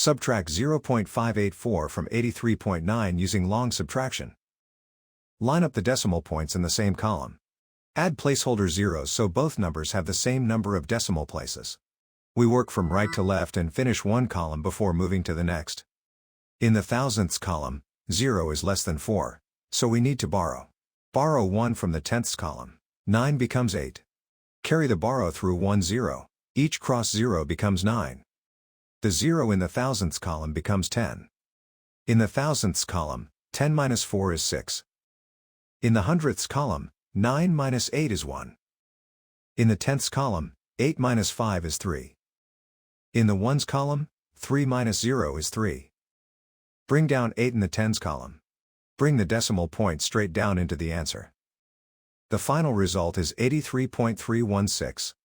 Subtract 0.584 from 83.9 using long subtraction. Line up the decimal points in the same column. Add placeholder zeros so both numbers have the same number of decimal places. We work from right to left and finish one column before moving to the next. In the thousandths column, 0 is less than 4, so we need to borrow. Borrow 1 from the tenths column. 9 becomes 8. Carry the borrow through 1 0. Each cross 0 becomes 9. The 0 in the thousandths column becomes 10. In the thousandths column, 10 minus 4 is 6. In the hundredths column, 9 minus 8 is 1. In the tenths column, 8 minus 5 is 3. In the ones column, 3 minus 0 is 3. Bring down 8 in the tens column. Bring the decimal point straight down into the answer. The final result is 83.316.